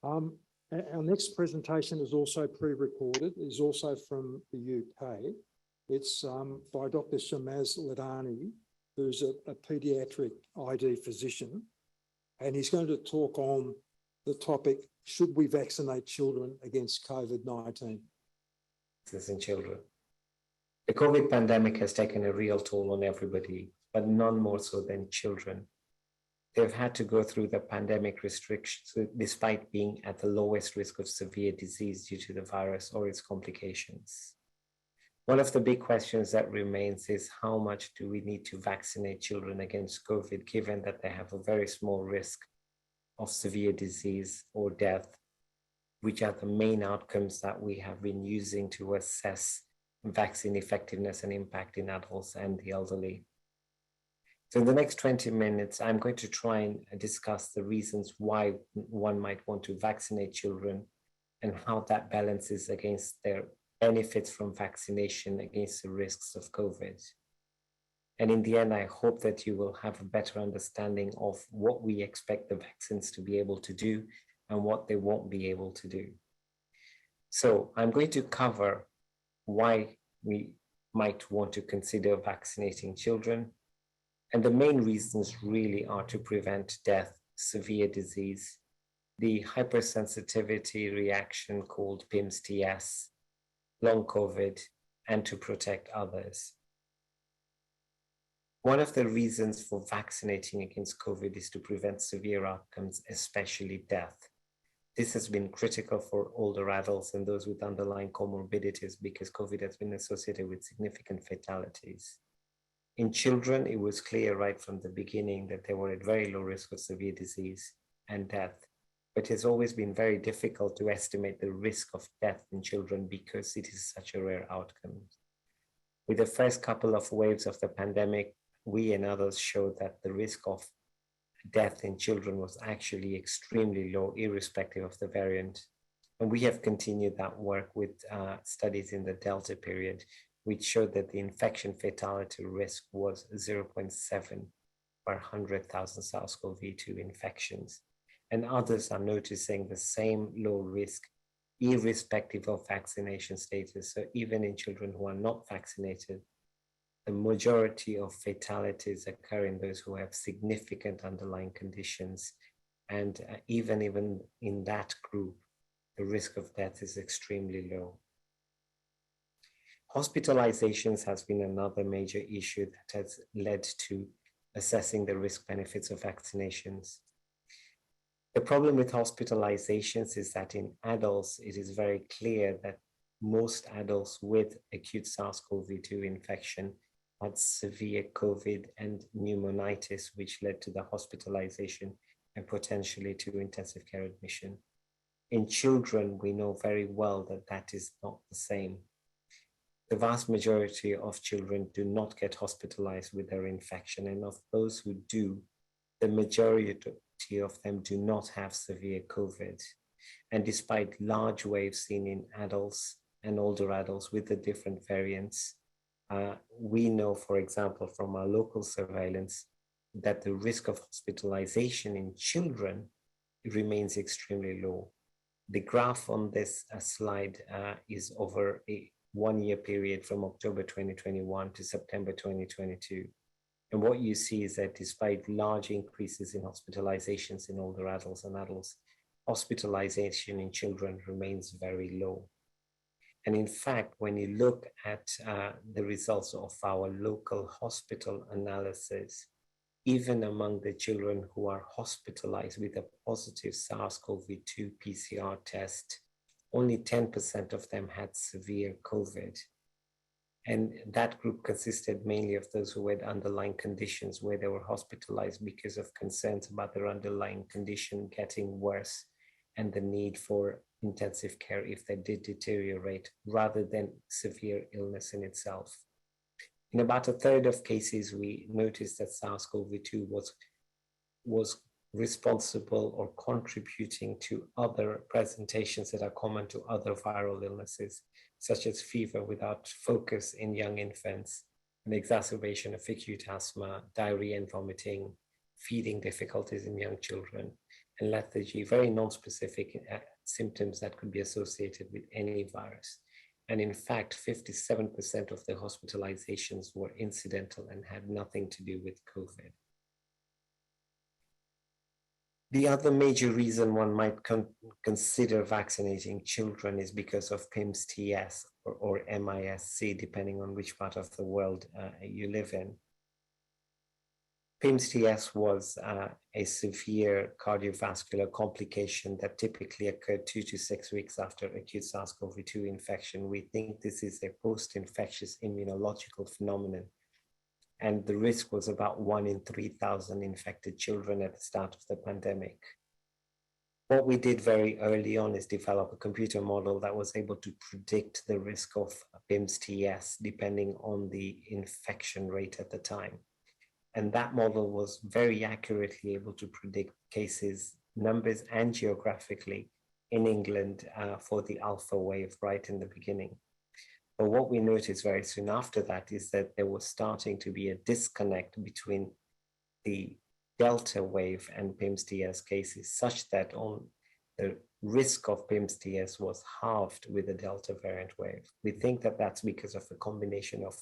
Our next presentation is also pre-recorded, is also from the UK. It's by Dr. Shamez Ladhani, who's a paediatric ID physician, and he's going to talk on the topic, should we vaccinate children against COVID-19? In children. The COVID pandemic has taken a real toll on everybody, but none more so than children. They've had to go through the pandemic restrictions despite being at the lowest risk of severe disease due to the virus or its complications. One of the big questions that remains is how much do we need to vaccinate children against COVID, given that they have a very small risk of severe disease or death, which are the main outcomes that we have been using to assess vaccine effectiveness and impact in adults and the elderly. So in the next 20 minutes, I'm going to try and discuss the reasons why one might want to vaccinate children and how that balances against their benefits from vaccination against the risks of COVID. And in the end, I hope that you will have a better understanding of what we expect the vaccines to be able to do and what they won't be able to do. So I'm going to cover why we might want to consider vaccinating children. And the main reasons really are to prevent death, severe disease, the hypersensitivity reaction called PIMS-TS, long COVID, and to protect others. One of the reasons for vaccinating against COVID is to prevent severe outcomes, especially death. This has been critical for older adults and those with underlying comorbidities because COVID has been associated with significant fatalities. In children, it was clear right from the beginning that they were at very low risk of severe disease and death, but it's always been very difficult to estimate the risk of death in children because it is such a rare outcome. With the first couple of waves of the pandemic, we and others showed that the risk of death in children was actually extremely low, irrespective of the variant. And we have continued that work with studies in the Delta period, which showed that the infection fatality risk was 0.7 per 100,000 SARS-CoV-2 infections. And others are noticing the same low risk, irrespective of vaccination status. So even in children who are not vaccinated, the majority of fatalities occur in those who have significant underlying conditions. And even in that group, the risk of death is extremely low. Hospitalizations has been another major issue that has led to assessing the risk benefits of vaccinations. The problem with hospitalizations is that in adults, it is very clear that most adults with acute SARS-CoV-2 infection had severe COVID and pneumonitis, which led to the hospitalization and potentially to intensive care admission. In children, we know very well that that is not the same. The vast majority of children do not get hospitalized with their infection, and of those who do, the majority of them do not have severe COVID. And despite large waves seen in adults and older adults with the different variants, we know, for example, from our local surveillance, that the risk of hospitalization in children remains extremely low. The graph on this slide is over a one-year period from October 2021 to September 2022. And what you see is that despite large increases in hospitalizations in older adults and adults, hospitalization in children remains very low. And in fact, when you look at the results of our local hospital analysis, even among the children who are hospitalized with a positive SARS-CoV-2 PCR test, only 10% of them had severe COVID. And that group consisted mainly of those who had underlying conditions where they were hospitalized because of concerns about their underlying condition getting worse and the need for intensive care if they did deteriorate, rather than severe illness in itself. In about a third of cases, we noticed that SARS-CoV-2 was responsible or contributing to other presentations that are common to other viral illnesses, such as fever without focus in young infants, an exacerbation of acute asthma, diarrhea and vomiting, feeding difficulties in young children, and lethargy, very non-specific symptoms that could be associated with any virus. And in fact, 57% of the hospitalizations were incidental and had nothing to do with COVID. The other major reason one might consider vaccinating children is because of PIMS-TS or MIS-C, depending on which part of the world you live in. PIMS-TS was a severe cardiovascular complication that typically occurred 2 to 6 weeks after acute SARS-CoV-2 infection. We think this is a post-infectious immunological phenomenon, and the risk was about 1 in 3,000 infected children at the start of the pandemic. What we did very early on is develop a computer model that was able to predict the risk of PIMS-TS depending on the infection rate at the time. And that model was very accurately able to predict cases, numbers, and geographically in England for the alpha wave right in the beginning. But what we noticed very soon after that is that there was starting to be a disconnect between the Delta wave and PIMS-TS cases, such that the risk of PIMS-TS was halved with the Delta variant wave. We think that that's because of a combination of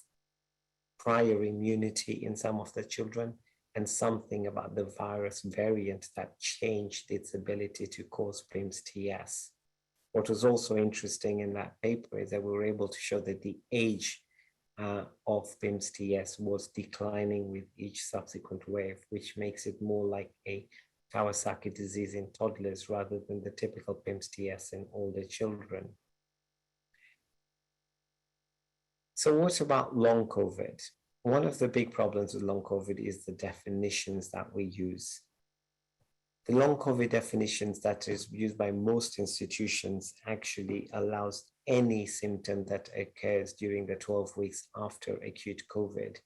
prior immunity in some of the children and something about the virus variant that changed its ability to cause PIMS-TS. What was also interesting in that paper is that we were able to show that the age of PIMS-TS was declining with each subsequent wave, which makes it more like a Kawasaki disease in toddlers rather than the typical PIMS-TS in older children. So what about long COVID? One of the big problems with long COVID is the definitions that we use. The long COVID definitions that is used by most institutions actually allows any symptom that occurs during the 12 weeks after acute COVID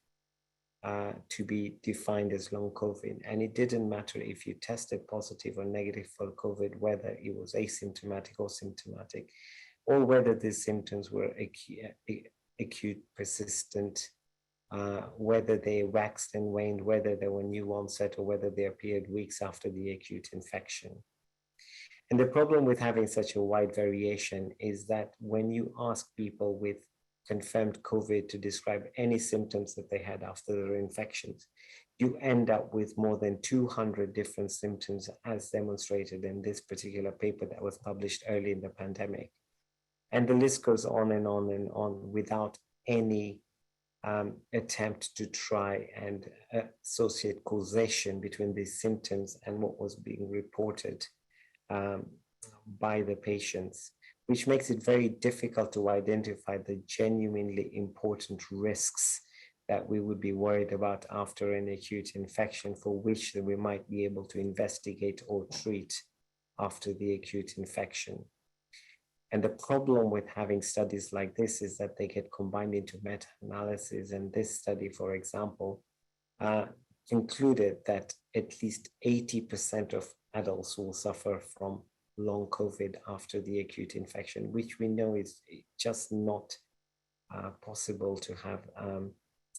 to be defined as long COVID. And it didn't matter if you tested positive or negative for COVID, whether it was asymptomatic or symptomatic, or whether these symptoms were acute, persistent, whether they waxed and waned, whether they were new onset, or whether they appeared weeks after the acute infection. And the problem with having such a wide variation is that when you ask people with confirmed COVID to describe any symptoms that they had after their infections, you end up with more than 200 different symptoms as demonstrated in this particular paper that was published early in the pandemic. And the list goes on and on and on without any attempt to try and associate causation between these symptoms and what was being reported by the patients, which makes it very difficult to identify the genuinely important risks that we would be worried about after an acute infection for which we might be able to investigate or treat after the acute infection. And the problem with having studies like this is that they get combined into meta-analysis. And this study, for example, concluded that at least 80% of adults will suffer from long COVID after the acute infection, which we know is just not possible to have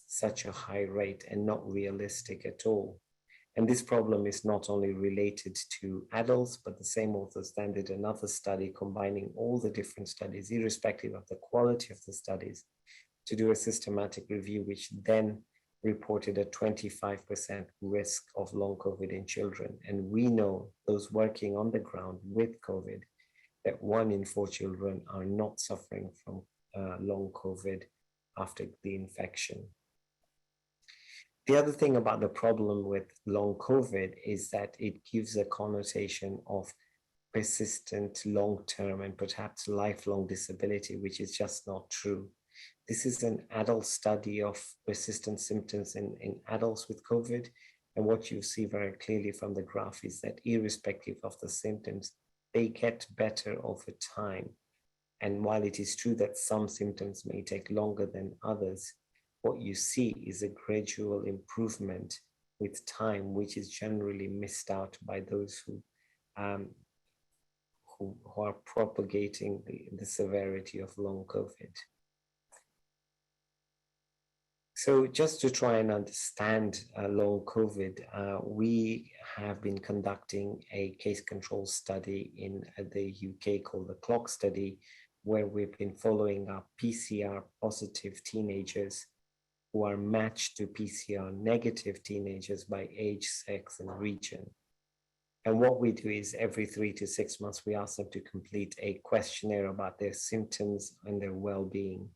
such a high rate and not realistic at all. And this problem is not only related to adults, but the same authors then did another study combining all the different studies, irrespective of the quality of the studies, to do a systematic review, which then reported a 25% risk of long COVID in children. And we know, those working on the ground with COVID, that 1 in 4 children are not suffering from long COVID after the infection. The other thing about the problem with long COVID is that it gives a connotation of persistent, long-term, and perhaps lifelong disability, which is just not true. This is an adult study of persistent symptoms in adults with COVID. And what you see very clearly from the graph is that irrespective of the symptoms, they get better over time. And while it is true that some symptoms may take longer than others, what you see is a gradual improvement with time, which is generally missed out by those who are propagating the severity of long COVID. So just to try and understand long COVID, we have been conducting a case control study in the UK called the CLOCK study, where we've been following up PCR positive teenagers who are matched to PCR negative teenagers by age, sex, and region. And what we do is every 3 to 6 months, we ask them to complete a questionnaire about their symptoms and their well-being.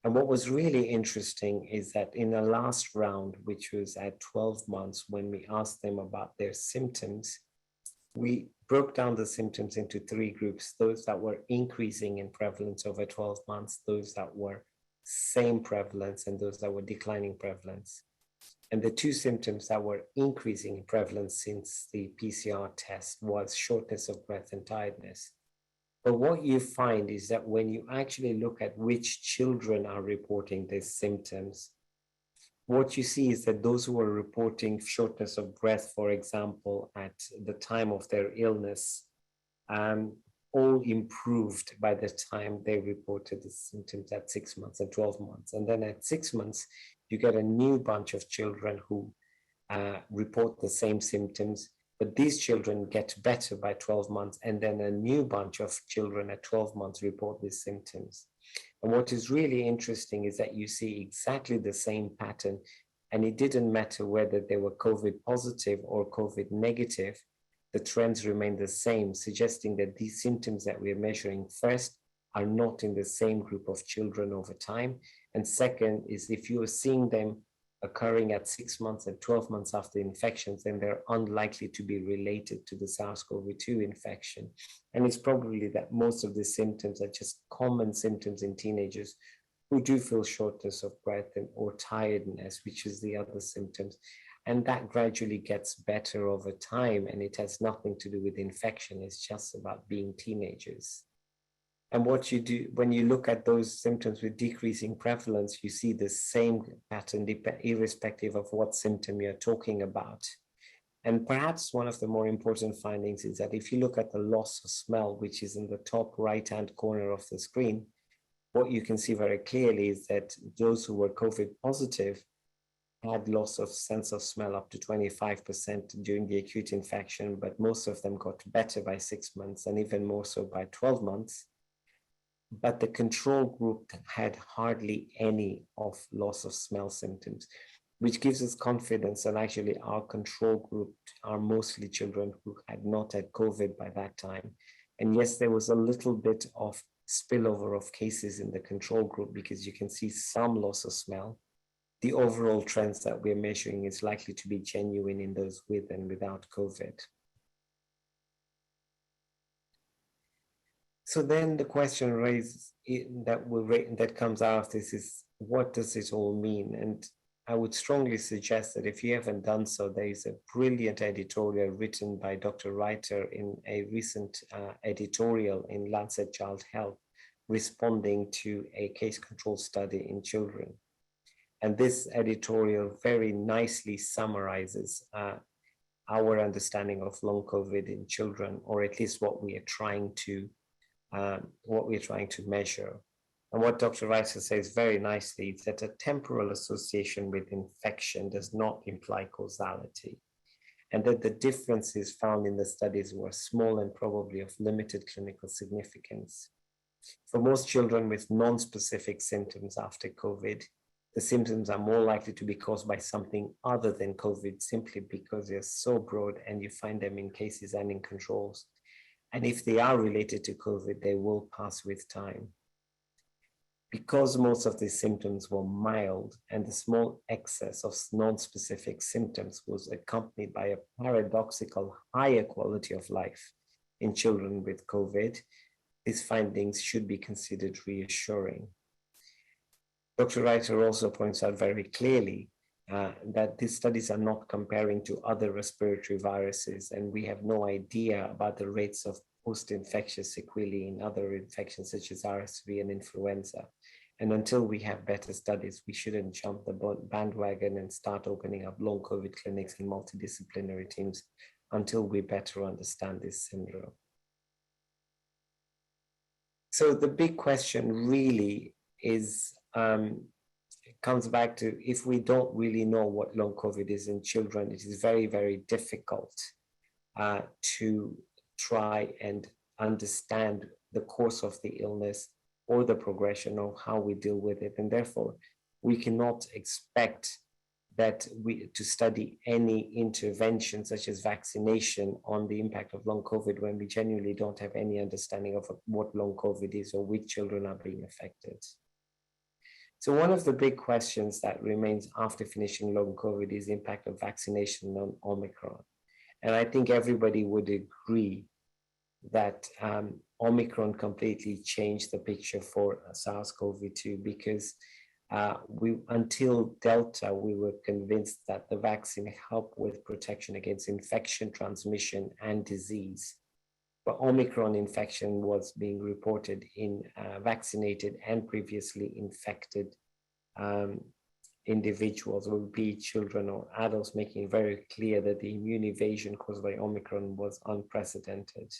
And what was really interesting is that in the last round, which was at 12 months, when we asked them about their symptoms, we broke down the symptoms into 3 groups: those that were increasing in prevalence over 12 months, those that were same prevalence, and those that were declining prevalence. And the 2 symptoms that were increasing in prevalence since the PCR test was shortness of breath and tiredness. But what you find is that when you actually look at which children are reporting these symptoms, what you see is that those who are reporting shortness of breath, for example, at the time of their illness, all improved by the time they reported the symptoms at 6 months and 12 months. And then at 6 months, you get a new bunch of children who report the same symptoms, but these children get better by 12 months, and then a new bunch of children at 12 months report these symptoms. And what is really interesting is that you see exactly the same pattern, and it didn't matter whether they were COVID positive or COVID negative, the trends remain the same, suggesting that these symptoms that we're measuring first are not in the same group of children over time. And second is, if you are seeing them occurring at 6 months and 12 months after infections, then they're unlikely to be related to the SARS-CoV-2 infection. And it's probably that most of the symptoms are just common symptoms in teenagers who do feel shortness of breath or tiredness, which is the other symptoms. And that gradually gets better over time, and it has nothing to do with infection. It's just about being teenagers. And what you do when you look at those symptoms with decreasing prevalence, you see the same pattern irrespective of what symptom you're talking about. And perhaps one of the more important findings is that if you look at the loss of smell, which is in the top right-hand corner of the screen, what you can see very clearly is that those who were COVID positive had loss of sense of smell up to 25% during the acute infection, but most of them got better by 6 months and even more so by 12 months. But the control group had hardly any of loss of smell symptoms, which gives us confidence that actually our control group are mostly children who had not had COVID by that time. And yes, there was a little bit of spillover of cases in the control group because you can see some loss of smell. The overall trends that we're measuring is likely to be genuine in those with and without COVID. So then the question raised that comes out of this is, what does it all mean? And I would strongly suggest that if you haven't done so, there is a brilliant editorial written by Dr. Reiter in a recent editorial in Lancet Child Health, responding to a case control study in children. And this editorial very nicely summarizes our understanding of long COVID in children, or at least what we are trying to measure. And what Dr. Reiter says very nicely is that a temporal association with infection does not imply causality, and that the differences found in the studies were small and probably of limited clinical significance. For most children with non-specific symptoms after COVID, the symptoms are more likely to be caused by something other than COVID, simply because they're so broad and you find them in cases and in controls. And if they are related to COVID, they will pass with time. Because most of these symptoms were mild and the small excess of non-specific symptoms was accompanied by a paradoxical higher quality of life in children with COVID, these findings should be considered reassuring. Dr. Reiter also points out very clearly that these studies are not comparing to other respiratory viruses, and we have no idea about the rates of post-infectious sequelae in other infections such as RSV and influenza. And until we have better studies, we shouldn't jump the bandwagon and start opening up long COVID clinics and multidisciplinary teams until we better understand this syndrome. So the big question really is, comes back to, if we don't really know what long COVID is in children, it is very, very difficult to try and understand the course of the illness or the progression of how we deal with it. And therefore, we cannot expect that to study any intervention such as vaccination on the impact of long COVID when we genuinely don't have any understanding of what long COVID is or which children are being affected. So one of the big questions that remains after finishing long COVID is the impact of vaccination on Omicron. And I think everybody would agree that Omicron completely changed the picture for SARS-CoV-2 because until Delta, we were convinced that the vaccine helped with protection against infection, transmission, and disease. But Omicron infection was being reported in vaccinated and previously infected individuals, whether it be children or adults, making it very clear that the immune evasion caused by Omicron was unprecedented.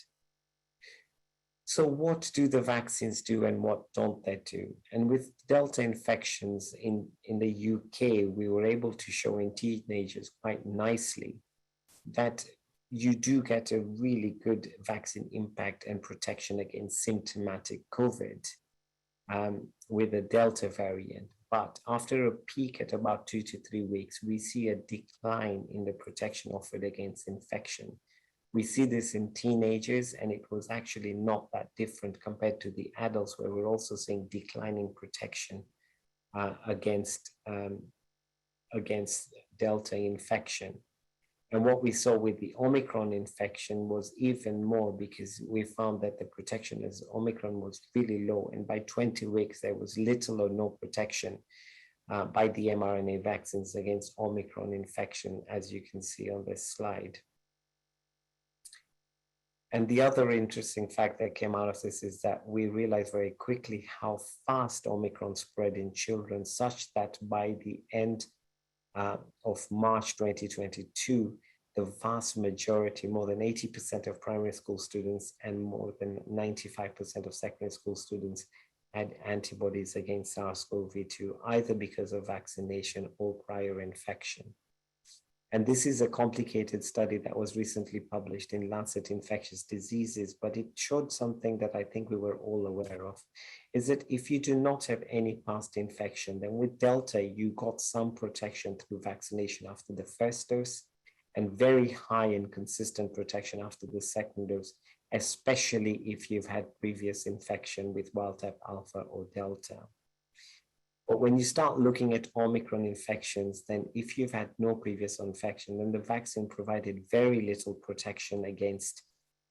So what do the vaccines do and what don't they do? And with Delta infections in the UK, we were able to show in teenagers quite nicely that you do get a really good vaccine impact and protection against symptomatic COVID with the Delta variant. But after a peak at about 2 to 3 weeks, we see a decline in the protection offered against infection. We see this in teenagers, and it was actually not that different compared to the adults, where we're also seeing declining protection against Delta infection. And what we saw with the Omicron infection was even more, because we found that the protection as Omicron was really low. And by 20 weeks, there was little or no protection by the mRNA vaccines against Omicron infection, as you can see on this slide. And the other interesting fact that came out of this is that we realized very quickly how fast Omicron spread in children, such that by the end of March 2022, the vast majority, more than 80% of primary school students and more than 95% of secondary school students had antibodies against SARS-CoV-2, either because of vaccination or prior infection. And this is a complicated study that was recently published in Lancet Infectious Diseases, but it showed something that I think we were all aware of, is that if you do not have any past infection, then with Delta, you got some protection through vaccination after the first dose and very high and consistent protection after the second dose, especially if you've had previous infection with wild type Alpha or Delta. But when you start looking at Omicron infections, then if you've had no previous infection, then the vaccine provided very little protection against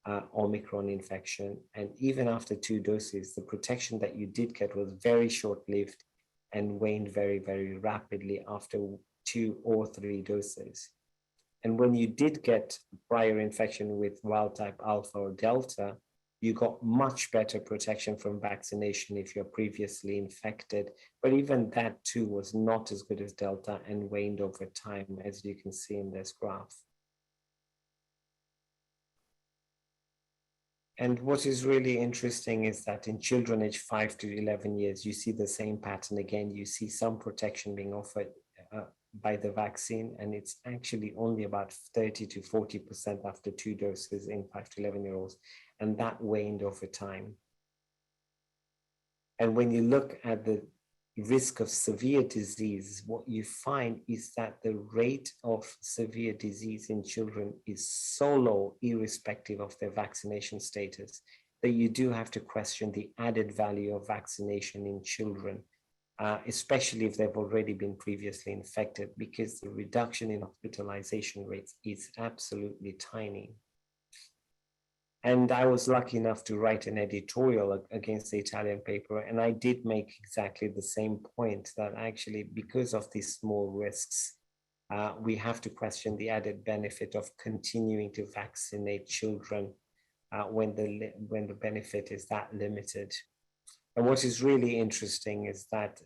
Omicron infection. And even after 2 doses, the protection that you did get was very short-lived and waned very, very rapidly after 2 or 3 doses. And when you did get prior infection with wild type Alpha or Delta, you got much better protection from vaccination if you're previously infected. But even that too was not as good as Delta and waned over time, as you can see in this graph. And what is really interesting is that in children aged 5 to 11 years, you see the same pattern again. You see some protection being offered by the vaccine, and it's actually only about 30 to 40% after 2 doses in 5 to 11-year-olds, and that waned over time. And when you look at the risk of severe disease, what you find is that the rate of severe disease in children is so low, irrespective of their vaccination status, that you do have to question the added value of vaccination in children, especially if they've already been previously infected, because the reduction in hospitalization rates is absolutely tiny. And I was lucky enough to write an editorial against the Italian paper, and I did make exactly the same point, that actually, because of these small risks, we have to question the added benefit of continuing to vaccinate children when the benefit is that limited. And what is really interesting is that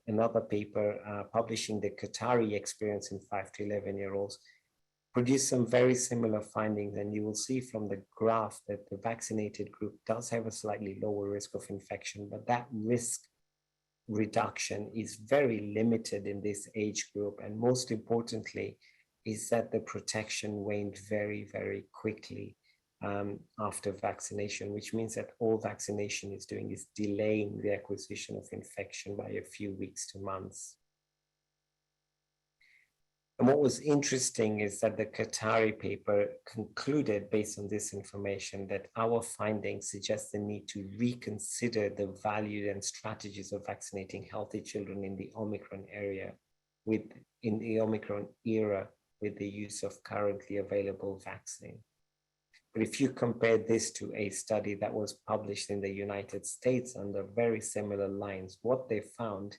another paper publishing the Qatari experience in 5 to 11-year-olds produced some very similar findings. And you will see from the graph that the vaccinated group does have a slightly lower risk of infection, but that risk reduction is very limited in this age group. And most importantly, is that the protection waned very, very quickly after vaccination, which means that all vaccination is doing is delaying the acquisition of infection by a few weeks to months. And what was interesting is that the Qatari paper concluded, based on this information, that our findings suggest the need to reconsider the value and strategies of vaccinating healthy children in the Omicron era with the use of currently available vaccine. But if you compare this to a study that was published in the United States under very similar lines, what they found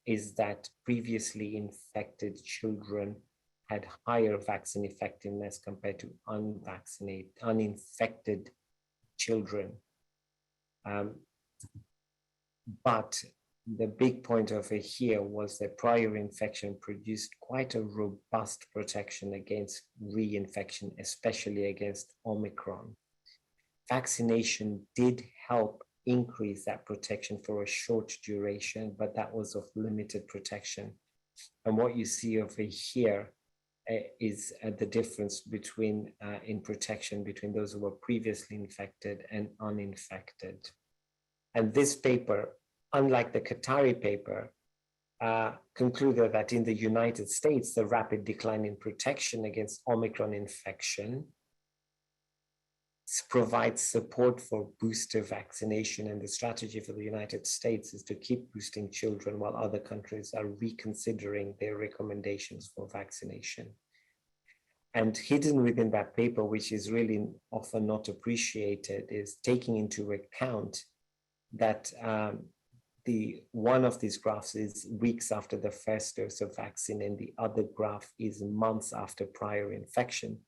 is that previously infected children had higher vaccine effectiveness compared to uninfected children. But the big point of it here was that prior infection produced quite a robust protection against reinfection, especially against Omicron. Vaccination did help increase that protection for a short duration, but that was of limited protection. And what you see over here is the difference between in protection between those who were previously infected and uninfected. And this paper, unlike the Qatari paper, concluded that in the United States, the rapid decline in protection against Omicron infection provides support for booster vaccination. And the strategy for the United States is to keep boosting children while other countries are reconsidering their recommendations for vaccination. And hidden within that paper, which is really often not appreciated, is taking into account that one of these graphs is weeks after the first dose of vaccine and the other graph is months after prior infection.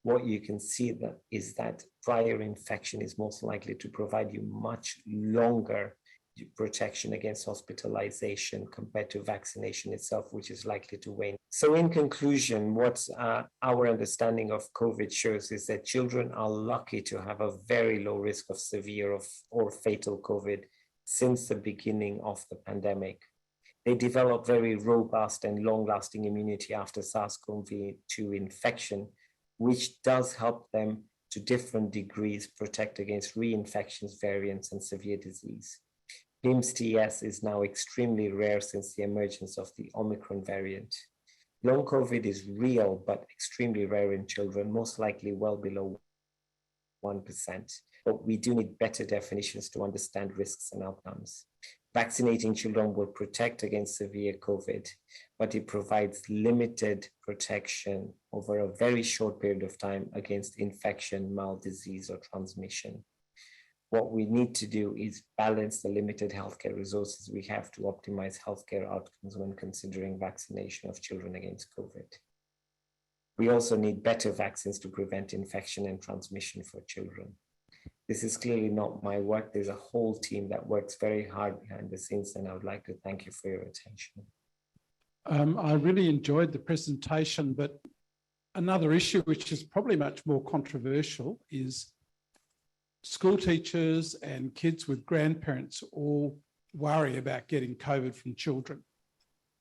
What you can see is that prior infection is most likely to provide you much longer protection against hospitalization compared to vaccination itself, which is likely to wane. So in conclusion, what our understanding of COVID shows is that children are lucky to have a very low risk of severe or fatal COVID since the beginning of the pandemic. They develop very robust and long-lasting immunity after SARS-CoV-2 infection, which does help them to different degrees protect against reinfections, variants, and severe disease. PIMS-TS is now extremely rare since the emergence of the Omicron variant. Long COVID is real, but extremely rare in children, most likely well below 1%. But we do need better definitions to understand risks and outcomes. Vaccinating children will protect against severe COVID, but it provides limited protection over a very short period of time against infection, mild disease, or transmission. What we need to do is balance the limited healthcare resources we have to optimize healthcare outcomes when considering vaccination of children against COVID. We also need better vaccines to prevent infection and transmission for children. This is clearly not my work. There's a whole team that works very hard behind the scenes, and I would like to thank you for your attention. I really enjoyed the presentation, but another issue which is probably much more controversial is school teachers and kids with grandparents all worry about getting COVID from children.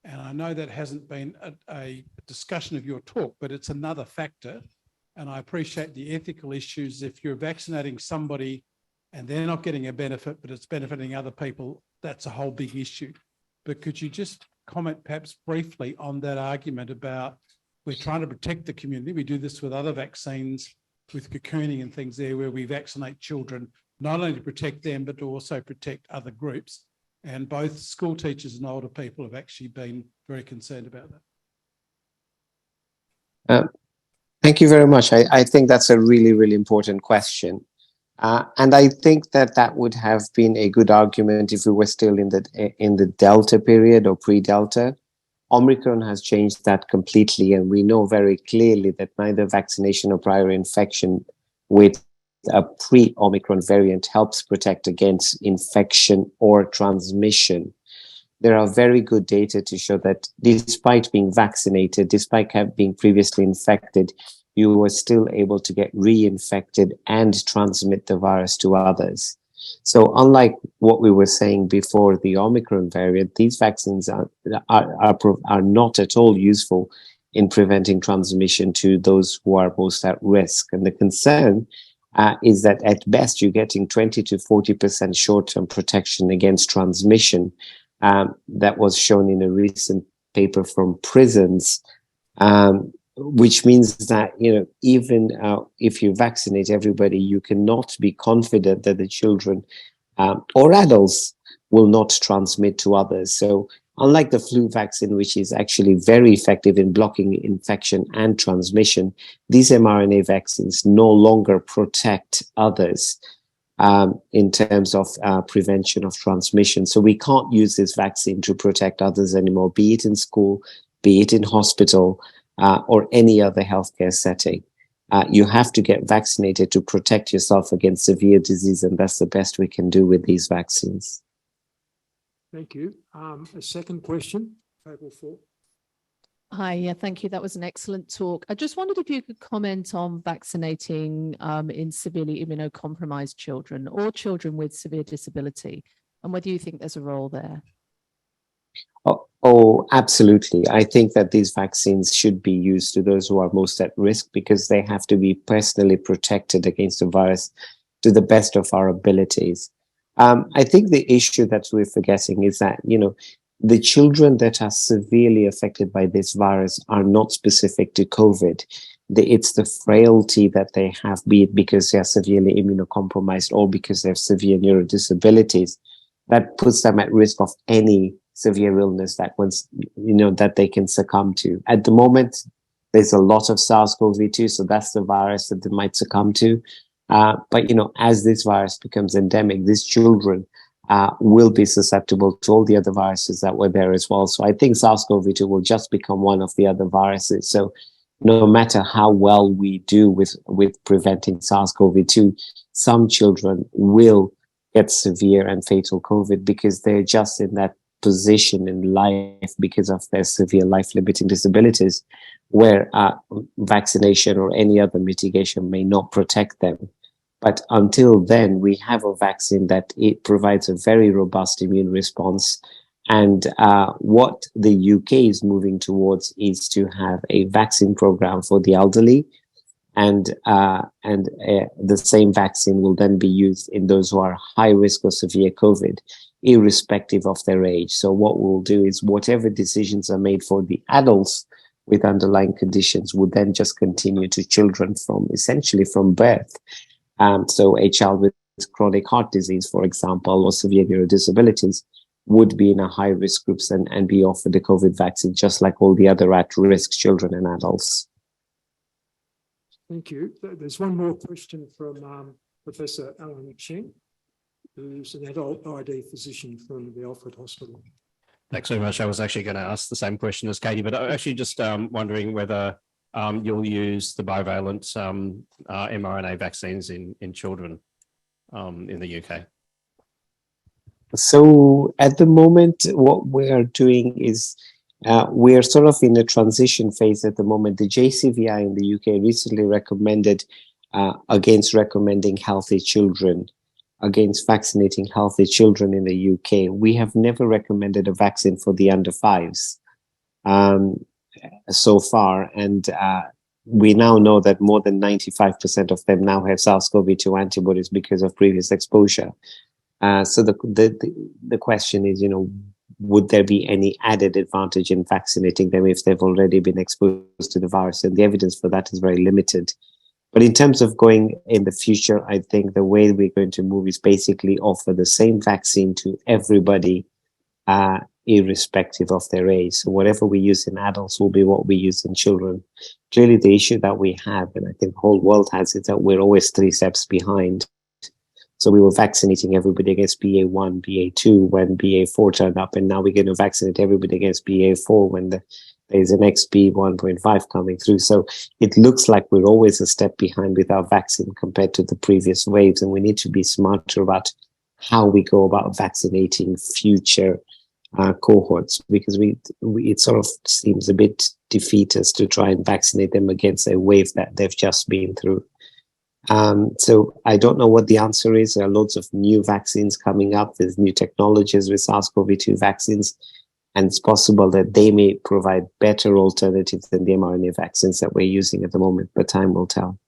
And I know that hasn't been a discussion of your talk, but it's another factor. And I appreciate the ethical issues. If you're vaccinating somebody and they're not getting a benefit, but it's benefiting other people, that's a whole big issue. But could you just comment perhaps briefly on that argument about we're trying to protect the community? We do this with other vaccines, with cocooning and things there, where we vaccinate children, not only to protect them, but to also protect other groups. And both school teachers and older people have actually been very concerned about that. Thank you very much. I think that's a really, really important question. And I think that would have been a good argument if we were still in the Delta period or pre-Delta. Omicron has changed that completely, and we know very clearly that neither vaccination or prior infection with a pre-Omicron variant helps protect against infection or transmission. There are very good data to show that despite being vaccinated, despite being previously infected, you were still able to get reinfected and transmit the virus to others. So unlike what we were saying before the Omicron variant, these vaccines are not at all useful in preventing transmission to those who are most at risk. And the concern is that at best you're getting 20 to 40% short-term protection against transmission. That was shown in a recent paper from prisons, which means that, even if you vaccinate everybody, you cannot be confident that the children or adults will not transmit to others. So unlike the flu vaccine, which is actually very effective in blocking infection and transmission, these mRNA vaccines no longer protect others in terms of prevention of transmission. So we can't use this vaccine to protect others anymore, be it in school, be it in hospital, or any other healthcare setting. You have to get vaccinated to protect yourself against severe disease, and that's the best we can do with these vaccines. Thank you. A second question, table 4. Hi, yeah, thank you. That was an excellent talk. I just wondered if you could comment on vaccinating in severely immunocompromised children or children with severe disability, and whether you think there's a role there. Oh, absolutely. I think that these vaccines should be used to those who are most at risk, because they have to be personally protected against the virus to the best of our abilities. I think the issue that we're forgetting is that, the children that are severely affected by this virus are not specific to COVID. It's the frailty that they have, be it because they are severely immunocompromised or because they have severe neurodisabilities, that puts them at risk of any severe illness that that they can succumb to. At the moment, there's a lot of SARS-CoV-2, so that's the virus that they might succumb to. But as this virus becomes endemic, these children will be susceptible to all the other viruses that were there as well. So I think SARS-CoV-2 will just become one of the other viruses. So no matter how well we do with preventing SARS-CoV-2, some children will get severe and fatal COVID because they're just in that position in life because of their severe life-limiting disabilities where vaccination or any other mitigation may not protect them. But until then, we have a vaccine that it provides a very robust immune response. And what the UK is moving towards is to have a vaccine program for the elderly. And the same vaccine will then be used in those who are high risk of severe COVID, irrespective of their age. So what we'll do is whatever decisions are made for the adults with underlying conditions will then just continue to children essentially from birth. So a child with chronic heart disease, for example, or severe neurodisabilities would be in a high risk groups and be offered the COVID vaccine, just like all the other at-risk children and adults. Thank you. There's one more question from Professor Alan Cheng, who's an adult ID physician from the Alfred Hospital. Thanks very much. I was actually going to ask the same question as Katie, but I'm actually just wondering whether you'll use the bivalent mRNA vaccines in children in the UK. So at the moment, what we are doing is we're sort of in a transition phase at the moment. The JCVI in the UK recently recommended against recommending healthy children, against vaccinating healthy children in the UK. We have never recommended a vaccine for the under 5s so far. And we now know that more than 95% of them now have SARS-CoV-2 antibodies because of previous exposure. So the question is, would there be any added advantage in vaccinating them if they've already been exposed to the virus? And the evidence for that is very limited. But in terms of going in the future, I think the way we're going to move is basically offer the same vaccine to everybody, irrespective of their age. So whatever we use in adults will be what we use in children. Clearly, the issue that we have, and I think the whole world has, is that we're always 3 steps behind. So we were vaccinating everybody against BA1, BA2 when BA4 turned up, and now we're going to vaccinate everybody against BA4 when there's an XB 1.5 coming through. So it looks like we're always a step behind with our vaccine compared to the previous waves, and we need to be smarter about how we go about vaccinating future cohorts, because it sort of seems a bit defeatist to try and vaccinate them against a wave that they've just been through. So I don't know what the answer is. There are loads of new vaccines coming up. There's new technologies with SARS-CoV-2 vaccines, and it's possible that they may provide better alternatives than the mRNA vaccines that we're using at the moment, but time will tell.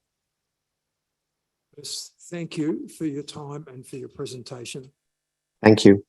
Yes, thank you for your time and for your presentation. Thank you.